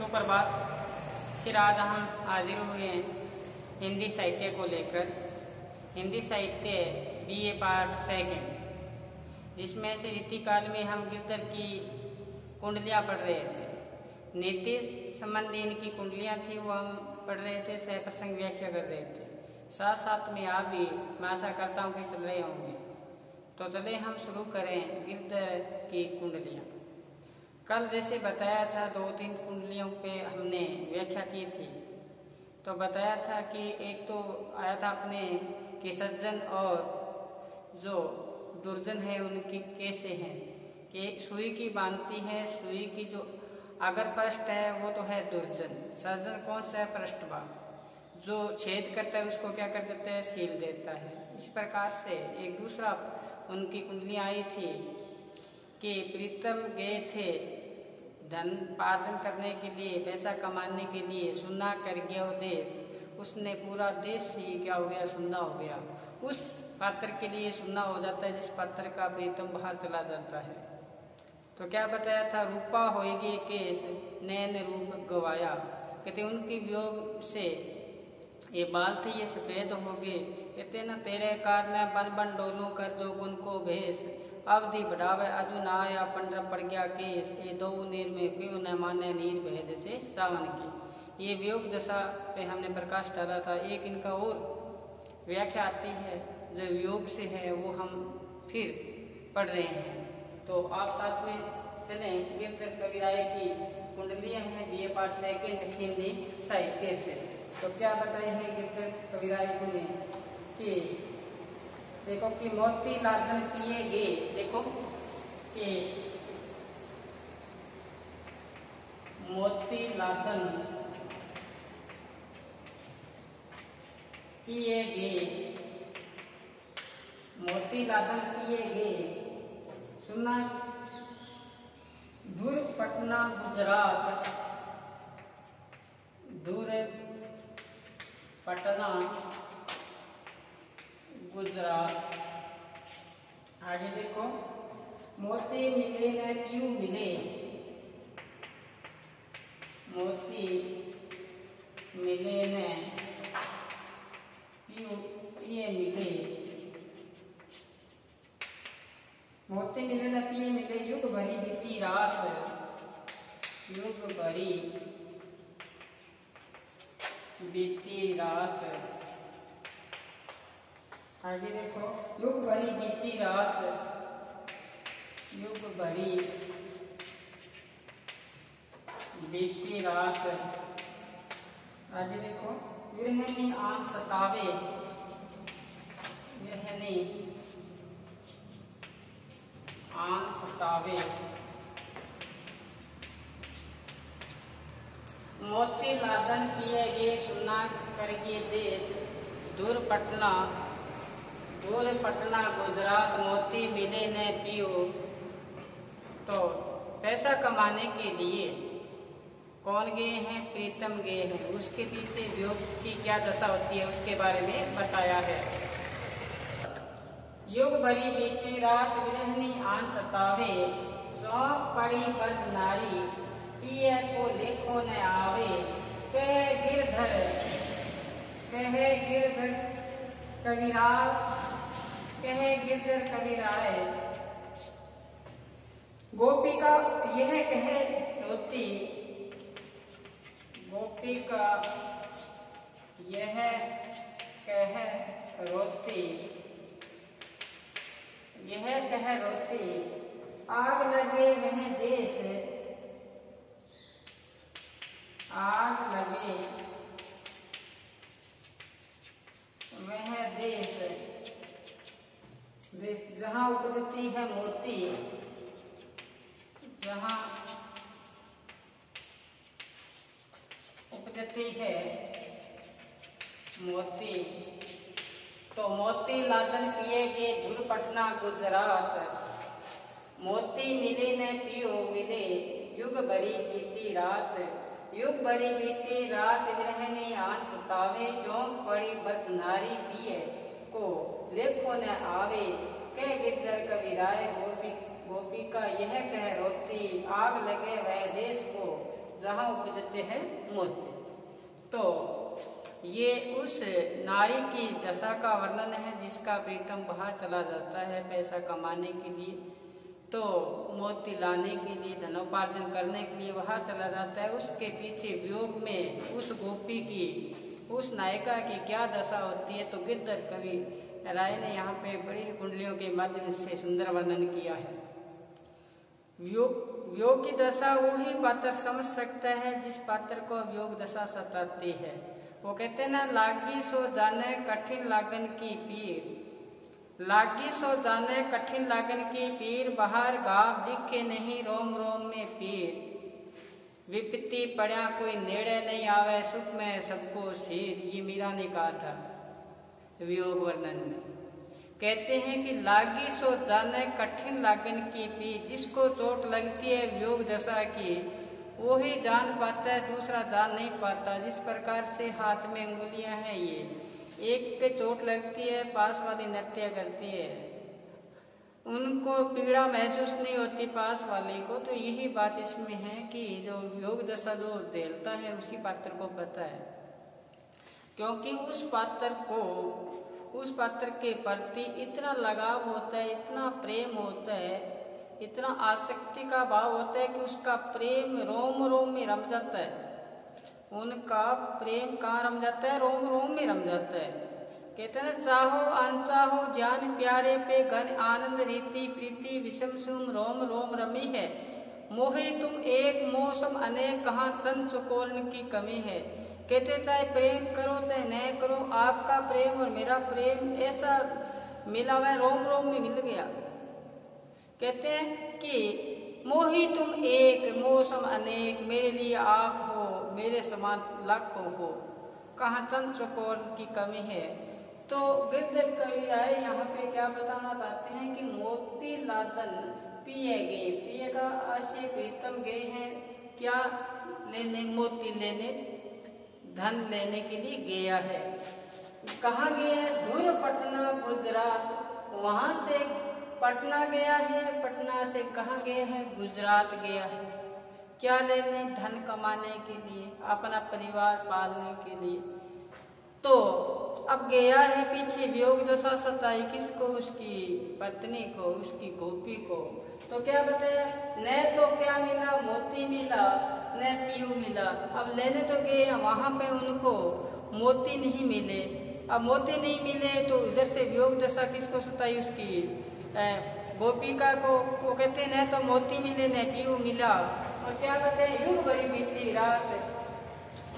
सुप्रभात। फिर आज हम हाजिर हुए हैं हिंदी साहित्य को लेकर। हिंदी साहित्य बीए पार्ट सेकंड, जिसमें से रीतिकाल में हम गिरधर की कुंडलियाँ पढ़ रहे थे। नीति संबंधी इनकी कुंडलियाँ थी, वो हम पढ़ रहे थे, सह प्रसंग व्याख्या कर रहे थे। साथ साथ में आप भी, मैं आशा करता हूँ कि चल रहे होंगे। तो चले हम शुरू करें गिरधर की कुंडलियाँ। कल जैसे बताया था 2-3 कुंडलियों पे हमने व्याख्या की थी। तो बताया था कि एक तो आया था अपने कि सज्जन और जो दुर्जन है उनकी कैसे हैं, कि सुई की बांधती है, सुई की जो अगर पृष्ठ है वो तो है दुर्जन। सज्जन कौन सा है? पृष्ठभाग। जो छेद करता है उसको क्या कर देता है? सील देता है। इस प्रकार से एक दूसरा उनकी कुंडलियाँ आई थी कि प्रीतम गए थे धन पार्जन करने के लिए, पैसा कमाने के लिए, सुना कर गया देश, उसने पूरा देश ही क्या हो गया? सुना हो गया। उस पात्र के लिए सुना हो जाता है जिस पात्र का प्रीतम बाहर चला जाता है। तो क्या बताया था? रूपा होएगी केस नैन रूप गवाया, कहते उनके वियोग से ये बाल थे ये सफेद हो गए। कहते न तेरे कारण बन बन डोलू कर जो गुण को भेष, अवधि बढ़ावे अजू ना आया पंडर पड़ गया केस, ये दो नीर में क्यों न माने नीर बहे जैसे सावन की। ये वियोग दशा पे हमने प्रकाश डाला था। एक इनका और व्याख्या आती है जो वियोग से है, वो हम फिर पढ़ रहे हैं। तो आप साथ में चलें। गिरधर कविराय की कुंडलियाँ हैं बीए पार्ट सेकंड हिंदी साहित्य से। तो क्या बताए हैं गिरधर कविराय ने कि देखो कि मोती लादन पिए गे, देखो कि मोती लादन पिए गे, मोती लादन पिए गे, सुना दूर पटना गुजरात, दूर पटना गुजरात। आगे देखो, मोती मिले न पीयू मिले, मोती मिले न पीयू पिए मिले, मोती मिले न पिए मिले, युग भरी बीती रात, युग भरी बीती रात। आगे देखो, युग भरी बीती रात, युग भरी बीती रात। आगे देखो, विरहनी आन सतावे, विरहनी आन सतावे, मोती लादन पिए गे सुना करके देश, दूर पटना गुजरात, मोती मिले न पियो। तो पैसा कमाने के लिए कौन गए हैं? प्रीतम गए हैं। उसके पीछे वियोग की क्या दशा होती है उसके बारे में बताया है। युग भरी बीती रात, विरहनी आन सतावे, सौंप पड़ी बद नारी, पिए को लेखो न आवे, कहे गिरधर कविराय, कहे गिरधर कविराय, गोपिका यह कहे रोती, गोपिका यह कह रोती, यह कह रोती, आग लगे वह देश, आग लगे वह देश, देश जहाँ उपजती है मोती, जहाँ उपजती है मोती। तो मोती लादन पिएगे दूर पटना गुजरात, मोती मिले न पियो मिले, युग भरी बीती रात, युग भरी बीती रात, विरहनी आन सतावे, चौंक पड़ी बस नारी पिए को लेखो न आवे, कह गिरधर कविराय, गोपिका यह कह रोती, आग लगे वह देश को जहाँ उपजते हैं मोती। तो ये उस नारी की दशा का वर्णन है जिसका प्रीतम बाहर चला जाता है पैसा कमाने के लिए, तो मोती लाने के लिए, धनोपार्जन करने के लिए बाहर चला जाता है। उसके पीछे वियोग में उस गोपी की, उस नायिका की क्या दशा होती है, तो गिरधर कवि राय ने यहाँ पे बड़ी कुंडलियों के माध्यम से सुंदर वर्णन किया है। वियोग की दशा वही पात्र समझ सकता है जिस पात्र को वियोग दशा सताती है। वो कहते ना, लागी सो जाने कठिन लागन की पीर, लागी सो जाने कठिन लागन की पीर, बाहर गाव दिखे नहीं रोम रोम में पीर, विपत्ति पड़ा कोई नेड़े नहीं आवे, सुख में सबको सिर। ये मीरा ने कहा था वियोग वर्णन में। कहते हैं कि लागी सो जाने कठिन लागन की पीर, जिसको चोट लगती है वियोग दशा की वही जान पाता है, दूसरा जान नहीं पाता। जिस प्रकार से हाथ में उंगलियां हैं, ये एक पे चोट लगती है, पास वाली नृत्य करती है, उनको पीड़ा महसूस नहीं होती पास वाले को। तो यही बात इसमें है कि जो वियोग दशा जो झेलता है उसी पात्र को पता है, क्योंकि उस पात्र के प्रति इतना लगाव होता है, इतना प्रेम होता है, इतना आसक्ति का भाव होता है कि उसका प्रेम रोम रोम में रम जाता है। उनका प्रेम कहाँ रम जाता है? रोम रोम में रम जाता है। कहते हैं चाहो अनचाहो ज्ञान प्यारे पे घन आनंद रीति प्रीति विषम सुम रोम रोम रमी है, मोहे तुम एक मौसम अनेक कहाँ चंद चकोरण की कमी है। कहते चाहे प्रेम करो चाहे न करो, आपका प्रेम और मेरा प्रेम ऐसा मिला हुआ रोम रोम में मिल गया। कहते हैं कि मोही तुम एक मौसम अनेक, मेरे लिए आप हो, मेरे समान लाखों हो, कहाँ चंद चकोरण की कमी है। तो गिरधर कवि राय यहाँ पे क्या बताना चाहते हैं कि मोती लादन पिए गए, पिए का आशय प्रीतम गए हैं क्या लेने, मोती लेने, धन लेने के लिए गया है। कहाँ गया है? धुर पटना गुजरात, वहां से पटना गया है, पटना से कहाँ गया है? गुजरात गया है। क्या लेने? धन कमाने के लिए, अपना परिवार पालने के लिए। तो अब गया है, पीछे वियोग दशा सताई किसको? उसकी पत्नी को, उसकी गोपी को। तो क्या बताया? न तो क्या मिला? मोती मिला, न पीयू मिला। अब लेने तो गए, वहां पे उनको मोती नहीं मिले। अब मोती नहीं मिले तो इधर से वियोग दशा किसको सताई? उसकी गोपिका को। वो कहते न तो मोती मिले न पीयू मिला। और क्या बताए? युग भरी बीती रात,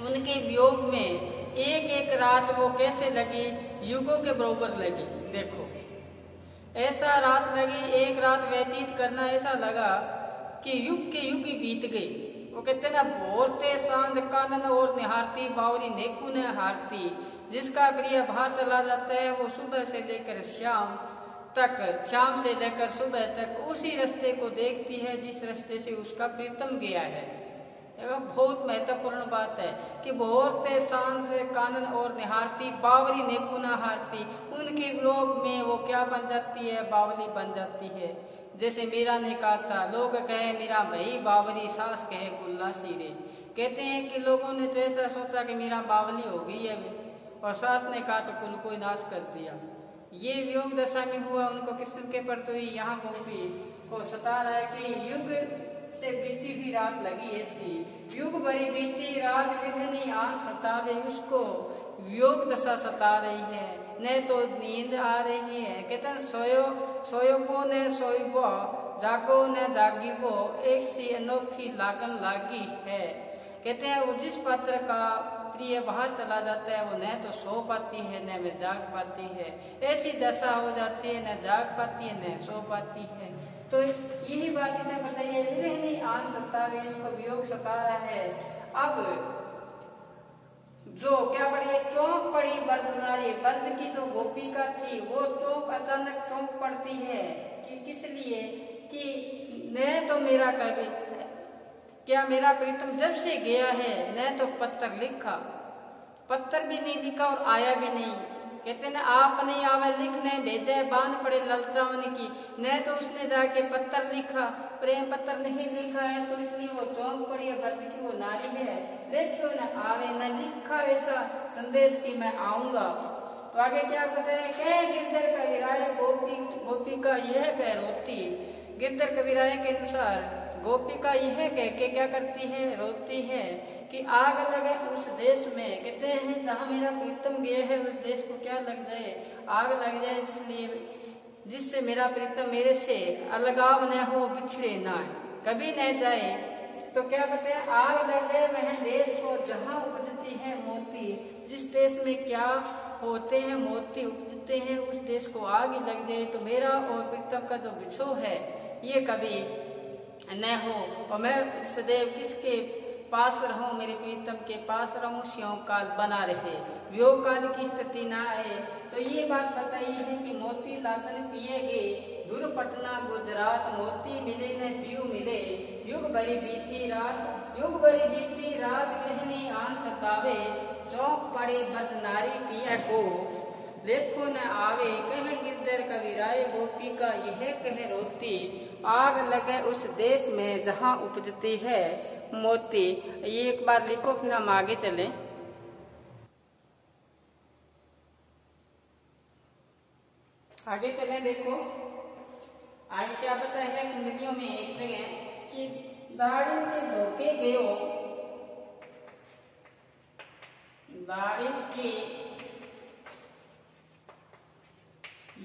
उनके वियोग में एक एक रात वो कैसे लगी? युगों के बरोबर लगी। देखो ऐसा रात लगी, एक रात व्यतीत करना ऐसा लगा कि युग के युग बीत गई। वो कहते ना, भोरते सांझ कानन और निहारती, बावरी नेकू ने हारती। जिसका प्रिय बाहर चला जाता है वो सुबह से लेकर शाम तक, शाम से लेकर सुबह तक उसी रास्ते को देखती है जिस रास्ते से उसका प्रीतम गया है। बहुत महत्वपूर्ण बात है कि भोरते सांझ कानन और निहारती, बावरी नेकुना हारती। उनके वियोग में वो क्या बन जाती है? बावली बन जाती है। जैसे मीरा ने कहा था, लोग कहे मीरा भई बावरी, सास कहे कुल्ला सीरे। कहते हैं कि लोगों ने तो ऐसा सोचा कि मीरा बावली हो गई है, और सास ने कहा तो कुल को नाश कर दिया। ये वियोग दशा में हुआ उनको कृष्ण के प्रति। तो यहाँ गोपी को सता रहा है कि युग से बीती हुई रात लगी ऐसी, युग भरी बीती रात विधनी आन सतावे, उसको वियोग दशा सता रही है, न तो नींद आ रही है। कहते हैं सोयो ने सोइबो, जागो न जागिबो, एक सी अनोखी लागन लागी है। कहते हैं वो जिस पात्र का प्रिय बाहर चला जाता है वो न तो सो पाती है न वे जाग पाती है। ऐसी दशा हो जाती है, न जाग पाती है न सो पाती है। तो यही बात इसे बताइए, विरहनी आन सता रही, इसको वियोग सता रहा है। अब जो क्या पड़ी? चौंक पड़ी बर्जनारी, बर्ज की जो गोपिका थी वो चौंक, अचानक चौंक पड़ती है कि किस लिए? कि न तो मेरा कभी क्या मेरा प्रीतम जब से गया है न तो पत्र लिखा, पत्र भी नहीं लिखा और आया भी नहीं। कहते न आप नहीं आवे लिखने भेजे बांध पड़े ललचावन की, न तो उसने जाके पत्थर लिखा, प्रेम पत्र नहीं लिखा है तो इसलिए वो चौंक पड़ी है, बस की वो नारी है, देखियो न आवे न लिखा ऐसा संदेश की मैं आऊंगा। तो आगे क्या बताए, कह गिरधर कविराय गोपी का यह कह रोती। गिरधर कविराय के अनुसार गोपिका यह कह के क्या करती है, रोती है कि आग लगे उस देश में, कहते हैं जहाँ मेरा प्रीतम गया है उस देश को क्या लग जाए, आग लग जाए, इसलिए जिससे मेरा प्रीतम मेरे से अलगाव न हो, बिछड़े ना कभी न जाए। तो क्या बताए, आग लगे वह देश को जहाँ उपजती है मोती, जिस देश में क्या होते हैं मोती उपजते हैं उस देश को आग ही लग जाए तो मेरा और प्रीतम का जो बिछो है ये कभी न हो, और मैं सदैव किसके पास रहूं, मेरे प्रीतम के पास रहूं, स्यों काल बना रहे, वियोग काल की स्थिति ना आए। तो ये बात बताई है कि मोती लातन पिएगे दूर पटना गुजरात, मोती मिले न पीऊ मिले, युग भरी बीती रात, युग भरी बीती रात गृहिणी आन सतावे, चौक पड़े भट नारी पिया को, देखो न आवे, कह गिरधर कविराय गोपी का यह कह रोती, आग लगे उस देश में जहाँ उपजती है मोती। ये एक बार लिखो फिर हम आगे चलें। आगे चलें, देखो आगे क्या बताया है कुंडलियों में एक जगह कि दाड़िम के धोखे गयो, दाड़िम के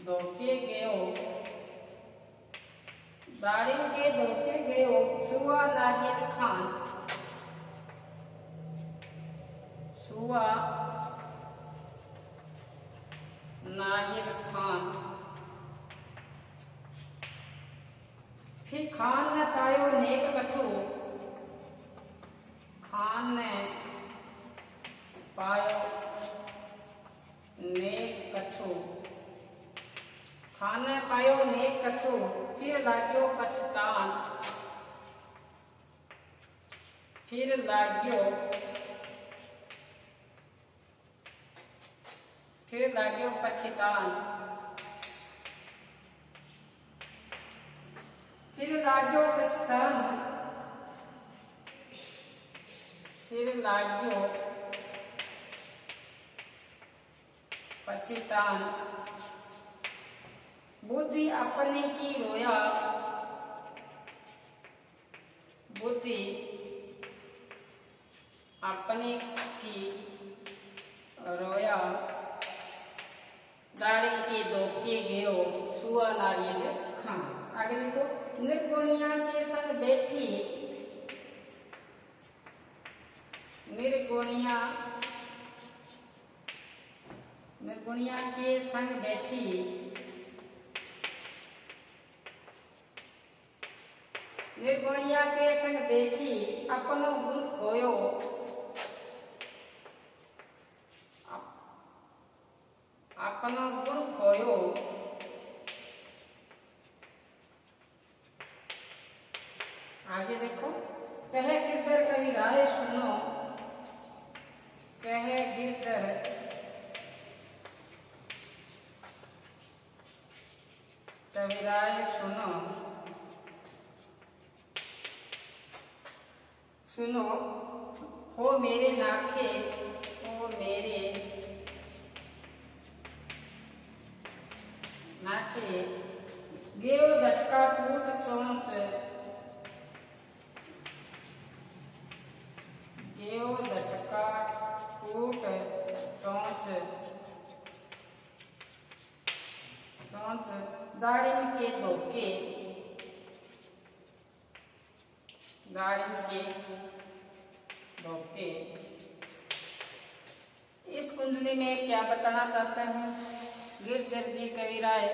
धोखे गयो, दाड़िम के धोखे गयो सुआ नाहिर खान, सुआ नाहिर खान, फिर खान ने पायो नेक कछु, खान ने पायो नेक कछु, खान ने पायो नेक कछु, फिर लाग्यो पछतान, फिर लाग्यो पछतान, फिर लाग्यो पछतान, फिर लाग्यो पछतान, बुद्धि अपने की रोया, बुद्धि अपने की रोया, दाड़ी के धोखे गयो सुआ नारियल खान। आगे देखो, निर्गुणिया के संग बैठी, निर्गुणिया के संग बैठी, निर्गुणिया के संग बैठी अपनो गुण खोयो, अपनो गुण खोयो, आगे देखो, कह गिरधर कविराय सुनो, कह गिरधर कविराय सुनो, सुनो हो मेरे नाखे, हो मेरे नाखे, गेओ झटका टूट चोंच, गेओ झटका टूट चोंच, चोंच दाड़िम के धोखे, दाड़िम के धोखे। इस कुंडली में क्या बताना चाहते हैं गिरधर जी कविराय,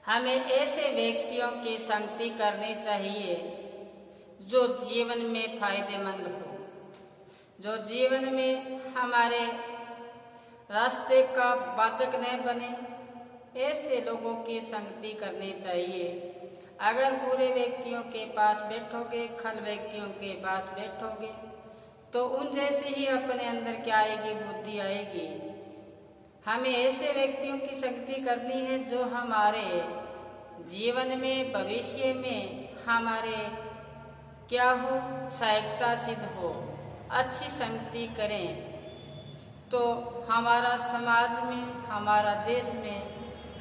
हमें ऐसे व्यक्तियों की संगति करनी चाहिए जो जीवन में फायदेमंद हो, जो जीवन में हमारे रास्ते का बाधक न बने, ऐसे लोगों की संगति करनी चाहिए। अगर पूरे व्यक्तियों के पास बैठोगे, खल व्यक्तियों के पास बैठोगे तो उन जैसे ही अपने अंदर क्या आएगी, बुद्धि आएगी, हमें ऐसे व्यक्तियों की संगति करनी है जो हमारे जीवन में, भविष्य में हमारे क्या हो, सहायता सिद्ध हो। अच्छी संगति करें तो हमारा समाज में, हमारा देश में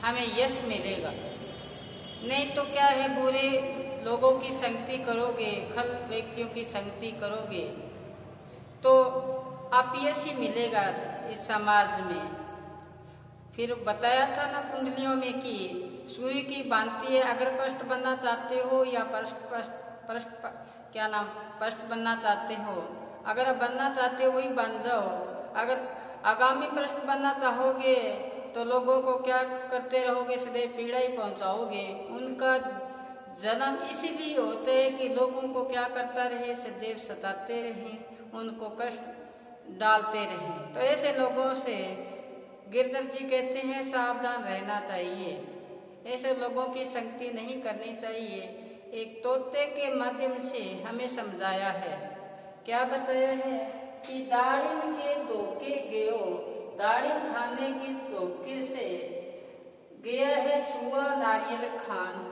हमें यश मिलेगा। नहीं तो क्या है, बुरे लोगों की संगति करोगे, खल व्यक्तियों की संगति करोगे तो अपयश ही मिलेगा इस समाज में। फिर बताया था ना कुंडलियों में कि सुई की भांति है, अगर पृष्ठ बनना चाहते हो या पृष्ठ बनना चाहते हो, अगर बनना चाहते हो वही बन जाओ। अगर आगामी पृष्ठ बनना चाहोगे तो लोगों को क्या करते रहोगे, सदैव पीड़ा ही पहुंचाओगे। उनका जन्म इसीलिए होता है कि लोगों को क्या करता रहे, सदैव सताते रहे, उनको कष्ट डालते रहे। तो ऐसे लोगों से गिरधर जी कहते हैं सावधान रहना चाहिए, ऐसे लोगों की संगति नहीं करनी चाहिए। एक तोते के माध्यम से हमें समझाया है, क्या बताया है कि दाड़िम के धोखे गयो, दाड़िम खाने के धोखे से गया है सुआ नारियल खान।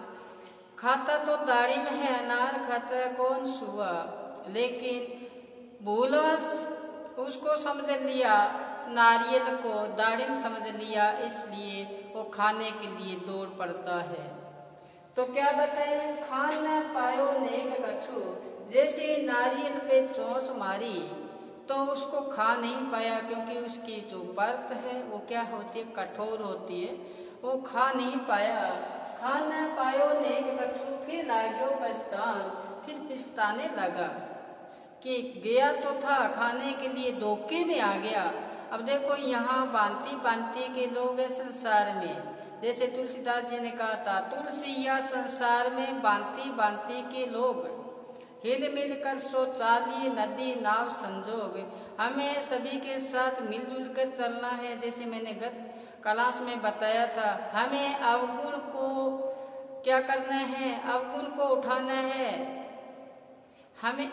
खाता तो दाड़िम है, अनार खाता है कौन, सुआ, लेकिन भूलवश उसको समझ लिया, नारियल को दाड़िम समझ लिया, इसलिए वो खाने के लिए दौड़ पड़ता है। तो क्या बताए, खान न पायो नेक कछु, जैसे नारियल पे चोंच मारी तो उसको खा नहीं पाया, क्योंकि उसकी जो परत है वो क्या होती है, कठोर होती है, वो खा नहीं पाया। खा न पायो नेक कछु, फिर लाग्यो पछतान, फिर पछताने लगा कि गया तो था खाने के लिए, धोखे में आ गया। अब देखो यहाँ भांति भांति के लोग हैं संसार में, जैसे तुलसीदास जी ने कहा था, तुलसी या संसार में भांति भांति के लोग, हिल मिल कर सो चालिए नदी नाव संजोग। हमें सभी के साथ मिलजुल कर चलना है। जैसे मैंने गत क्लास में बताया था, हमें अवगुण को क्या करना है, अवगुण को उठाना है, हमें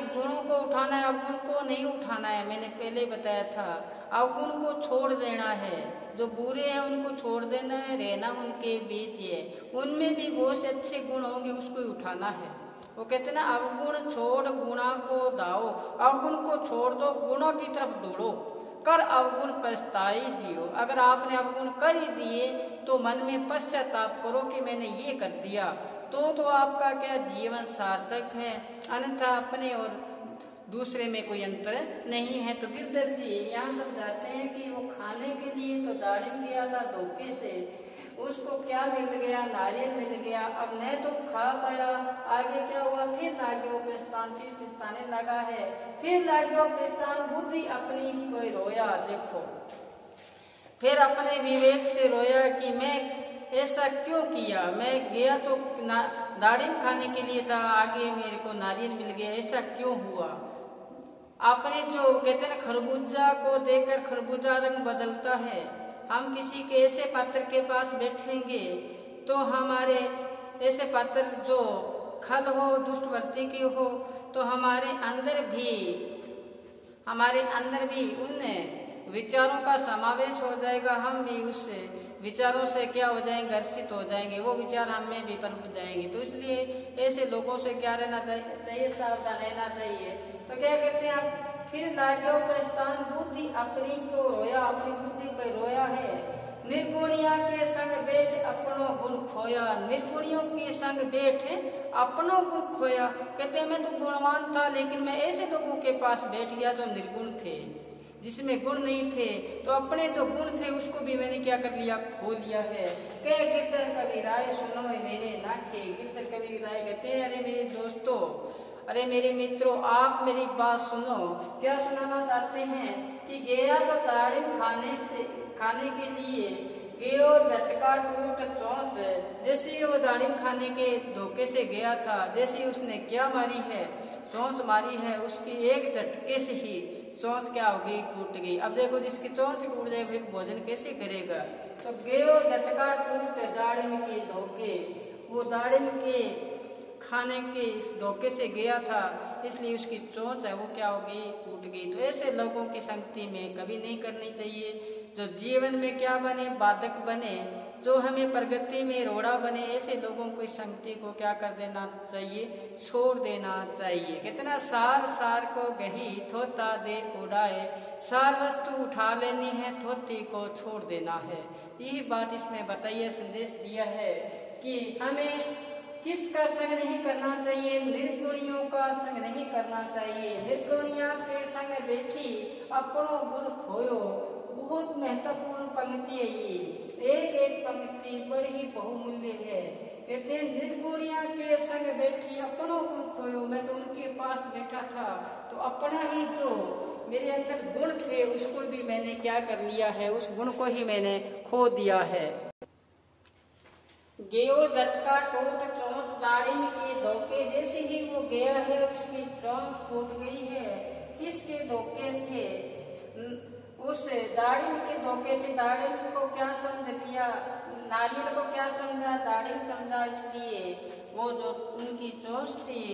गुणों को उठाना है, अवगुण को नहीं उठाना है। मैंने पहले बताया था, अवगुण को छोड़ देना है, जो बुरे हैं उनको छोड़ देना है, रहना उनके बीच है। उनमें भी बहुत से अच्छे गुण होंगे, उसको ही उठाना है। वो कहते ना, अवगुण छोड़ गुणा को दाओ, अवगुण को छोड़ दो, गुणों की तरफ दौड़ो, कर अवगुण पछताई जियो। अगर आपने अवगुण कर ही दिए तो मन में पश्चाताप करो कि मैंने ये कर दिया, तो आपका क्या जीवन सार्थक है, अन्यथा अपने और दूसरे में कोई अंतर नहीं है। तो गिरधर जी यहाँ समझाते हैं कि वो खाने के लिए तो दाड़िम गया था धोखे से, उसको क्या मिल गया, नारियल मिल गया। अब न तो खा पाया, आगे क्या हुआ, फिर लाग्यो पछतान, फिर पछताने लगा है, फिर लाग्यो पछतान, बुद्धि अपनी कोई रोया। देखो फिर अपने विवेक से रोया कि मैं ऐसा क्यों किया, मैं गया तो दाड़िम खाने के लिए था, आगे मेरे को नारियल मिल गया, ऐसा क्यों हुआ। आपने जो कहते हैं खरबूजा को देखकर खरबूजा रंग बदलता है। हम किसी के ऐसे पात्र के पास बैठेंगे तो हमारे ऐसे पात्र जो खल हो, दुष्टवर्ती की हो, तो हमारे अंदर भी उन विचारों का समावेश हो जाएगा। हम भी उस विचारों से क्या हो जाएंगे, घर्षित हो जाएंगे, वो विचार हम में भी पनप जाएंगे। तो इसलिए ऐसे लोगों से क्या रहना चाहिए, सावधान रहना चाहिए। तो क्या कहते हैं आप, फिर लाग्यो पछतान, बुद्धि अपनी को रोया, अपनी बुद्धि पर रोया है। निर्गुणिया के संग बैठ अपनों गुण खोया, निर्गुणियों के संग बैठ अपनों गुण खोया। कहते हैं मैं तो गुणवान था, लेकिन मैं ऐसे लोगों के पास बैठ गया जो निर्गुण थे, जिसमें गुण नहीं थे। तो अपने जो गुण थे उसको भी मैंने क्या कर लिया, खो लिया है। कह गिरधर कवि राय सुनो मेरे नाखे, गिरधर कवि राय कहते हैं, अरे मेरे दोस्तों, अरे मेरे मित्रों, आप मेरी बात सुनो। क्या सुनाना चाहते हैं कि गया तो दाड़िम खाने के लिए, गयो झटका टूट चोंच। जैसे ही वो दाड़िम खाने के धोखे से गया था, जैसे ही उसने क्या मारी है, चोंच मारी है, उसकी एक झटके से ही चोंच क्या हो गई, टूट गई। अब देखो जिसकी चोंच टूट जाए फिर भोजन कैसे करेगा। तो गयो झटका टूट दाड़िम के धोखे, वो दाड़िम के खाने के इस धोखे से गया था, इसलिए उसकी चोंच है वो क्या हो गई, टूट गई। तो ऐसे लोगों की संगति में कभी नहीं करनी चाहिए। जो जीवन में क्या बने, बाधक बने, जो हमें प्रगति में रोड़ा बने, ऐसे लोगों को इस संगति को क्या कर देना चाहिए, छोड़ देना चाहिए। कितना सार सार को गही थोता दे उड़ाए, सार वस्तु उठा लेनी है, थोती को छोड़ देना है। यही बात इसमें बताइए, संदेश दिया है कि हमें किसका संग नहीं करना चाहिए, निर्गुणियों का संग नहीं करना चाहिए। निर्गुणिया के संग बैठी अपनों गुण खोयो, बहुत महत्वपूर्ण पंक्ति है ये। एक एक पंक्ति बड़ी बहुमूल्य है। कहते हैं निर्गुणिया के संग बैठी अपनों गुण खोयो। मैं तो उनके पास बैठा था तो अपना ही जो मेरे अंदर गुण थे उसको भी मैंने क्या कर लिया है, उस गुण को ही मैंने खो दिया है। गेयो झटका टूट चोंच दाढ़ी के धोखे, जैसे ही वो गया है उसकी चोंच टूट गई है। किसके धोखे से, उस दाढ़ी के धोखे से। दाढ़ी को क्या समझ लिया, नारियल को क्या समझा, दाढ़ी समझा, इसलिए वो जो उनकी चोंच थी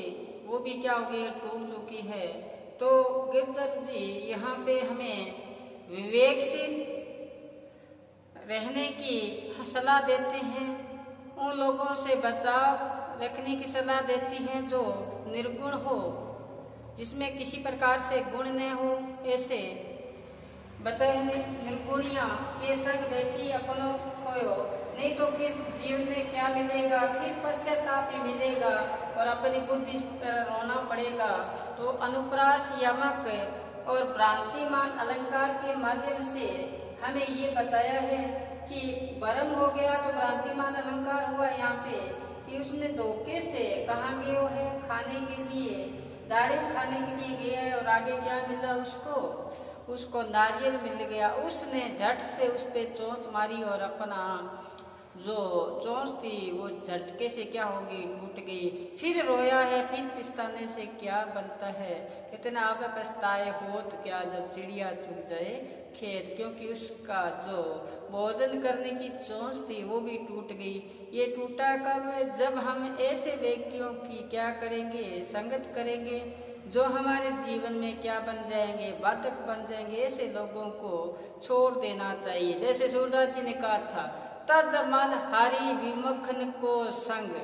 वो भी क्या हो गई, टूट चुकी है। तो गिरधर जी यहाँ पे हमें विवेकशील रहने की सलाह देते हैं, उन लोगों से बचाव रखने की सलाह देती हैं जो निर्गुण हो, जिसमें किसी प्रकार से गुण न हो। ऐसे बताए निर्गुणिया के संग बैठी अपनों खोयो, नहीं तो फिर जीवन में क्या मिलेगा, फिर पश्चाताप ही मिलेगा और अपनी बुद्धि पर रोना पड़ेगा। तो अनुप्रास यमक और भ्रांतिमान अलंकार के माध्यम से हमें ये बताया है कि भ्रम हो गया तो भ्रांतिमान अलंकार हुआ यहाँ पे कि उसने धोखे से कहाँ गया है, खाने के लिए, दाढ़ी खाने के लिए गया है और आगे क्या मिला उसको नारियल मिल गया। उसने झट से उस पे चोंच मारी और अपना जो चोंच थी वो झटके से क्या हो गई, टूट गई। फिर रोया है, फिर पछताने से क्या बनता है। कितना आप पछताए होत क्या जब चिड़िया चुग जाए खेत, क्योंकि उसका जो भोजन करने की चोंच थी वो भी टूट गई। ये टूटा कब, जब हम ऐसे व्यक्तियों की क्या करेंगे, संगत करेंगे जो हमारे जीवन में क्या बन जाएंगे, बाधक बन जाएंगे। ऐसे लोगों को छोड़ देना चाहिए। जैसे सूरदास जी ने कहा था, तज मन हरि विमुखन को संग,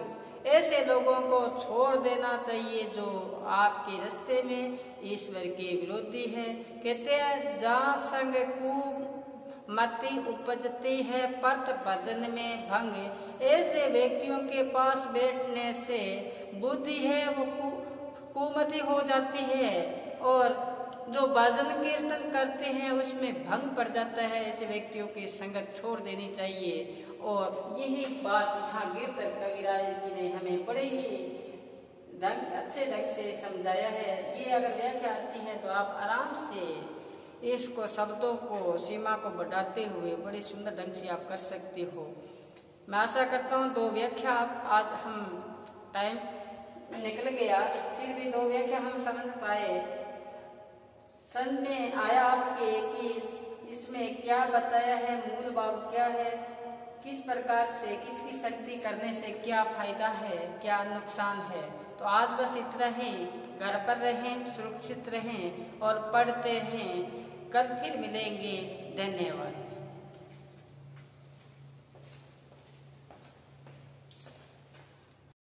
ऐसे लोगों को छोड़ देना चाहिए जो आपके रास्ते में ईश्वर के विरोधी है। कहते हैं जहाँ संग कु मति उपजती है परत भजन में भंग, ऐसे व्यक्तियों के पास बैठने से बुद्धि है वो कुमति हो जाती है और जो भजन कीर्तन करते हैं उसमें भंग पड़ जाता है। ऐसे व्यक्तियों की संगत छोड़ देनी चाहिए। और यही बात यहाँ गिरधर कविराज जी ने हमें बड़े ही अच्छे ढंग से समझाया है। ये अगर व्याख्या आती है तो आप आराम से इसको शब्दों को सीमा को बढ़ाते हुए बड़े सुंदर ढंग से आप कर सकते हो। मैं आशा करता हूँ दो व्याख्या आज हम टाइम निकल गया फिर भी दो व्याख्या हम समझ पाए। समझ में आया आपके कि इसमें क्या बताया है, मूल भाव क्या है, किस प्रकार से किसकी शक्ति करने से क्या फायदा है, क्या नुकसान है। तो आज बस इतना ही। घर पर रहें, सुरक्षित रहें और पढ़ते रहें। कल फिर मिलेंगे। धन्यवाद।